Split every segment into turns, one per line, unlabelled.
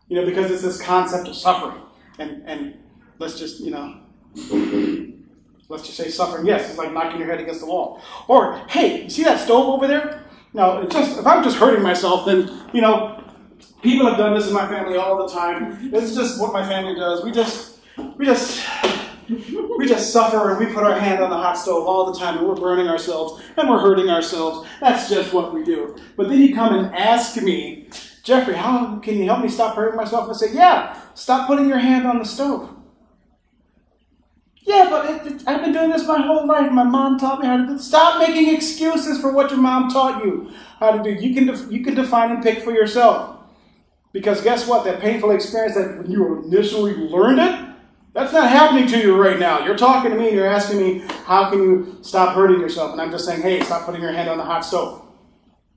You know, because it's this concept of suffering. And let's just, you know, let's just say suffering. Yes, it's like knocking your head against the wall. Or, hey, you see that stove over there? Now, if I'm just hurting myself, then, you know, people have done this in my family all the time. This is just what my family does. We just suffer and we put our hand on the hot stove all the time and we're burning ourselves and we're hurting ourselves. That's just what we do. But then you come and ask me, Jeffrey, how can you help me stop hurting myself? And I say, yeah, stop putting your hand on the stove. Yeah, but I've been doing this my whole life. My mom taught me how to do it. Stop making excuses for what your mom taught you how to do. You can define and pick for yourself. Because guess what? That painful experience that when you initially learned it, that's not happening to you right now. You're talking to me and you're asking me, how can you stop hurting yourself? And I'm just saying, hey, stop putting your hand on the hot stove.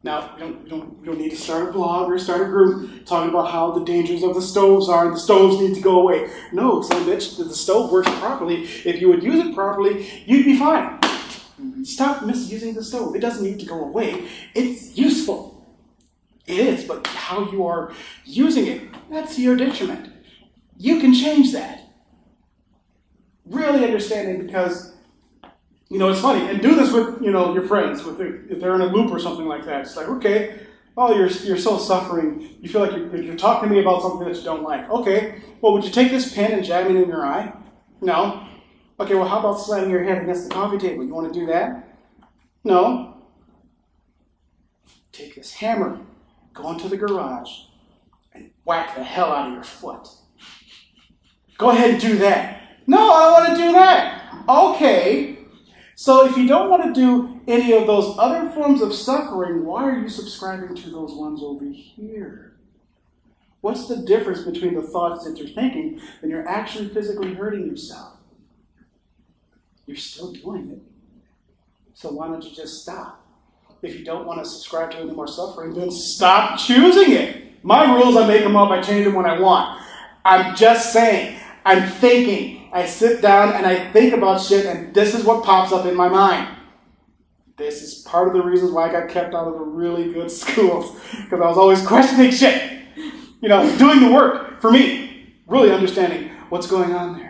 Now, we don't need to start a blog or start a group talking about how the dangers of the stoves are and the stoves need to go away. No, son bitch, the stove works properly. If you would use it properly, you'd be fine. Stop misusing the stove. It doesn't need to go away. It's useful. It is, but how you are using it, that's your detriment. You can change that. Really understanding, because, you know, it's funny, and do this with, you know, your friends, if they're in a loop or something like that. It's like, okay, oh, you're so suffering. You feel like you're talking to me about something that you don't like. Okay, well, would you take this pen and jab it in your eye? No. Okay, well, how about slamming your head against the coffee table? You want to do that? No. Take this hammer, go into the garage, and whack the hell out of your foot. Go ahead and do that. No, I don't want to do that. Okay. So if you don't want to do any of those other forms of suffering, why are you subscribing to those ones over here? What's the difference between the thoughts that you're thinking and you're actually physically hurting yourself? You're still doing it. So why don't you just stop? If you don't want to subscribe to any more suffering, then stop choosing it. My rules, I make them up. I change them when I want. I'm just saying. I'm thinking. I sit down and I think about shit, and this is what pops up in my mind. This is part of the reasons why I got kept out of the really good schools, because I was always questioning shit. You know, doing the work for me, really understanding what's going on there.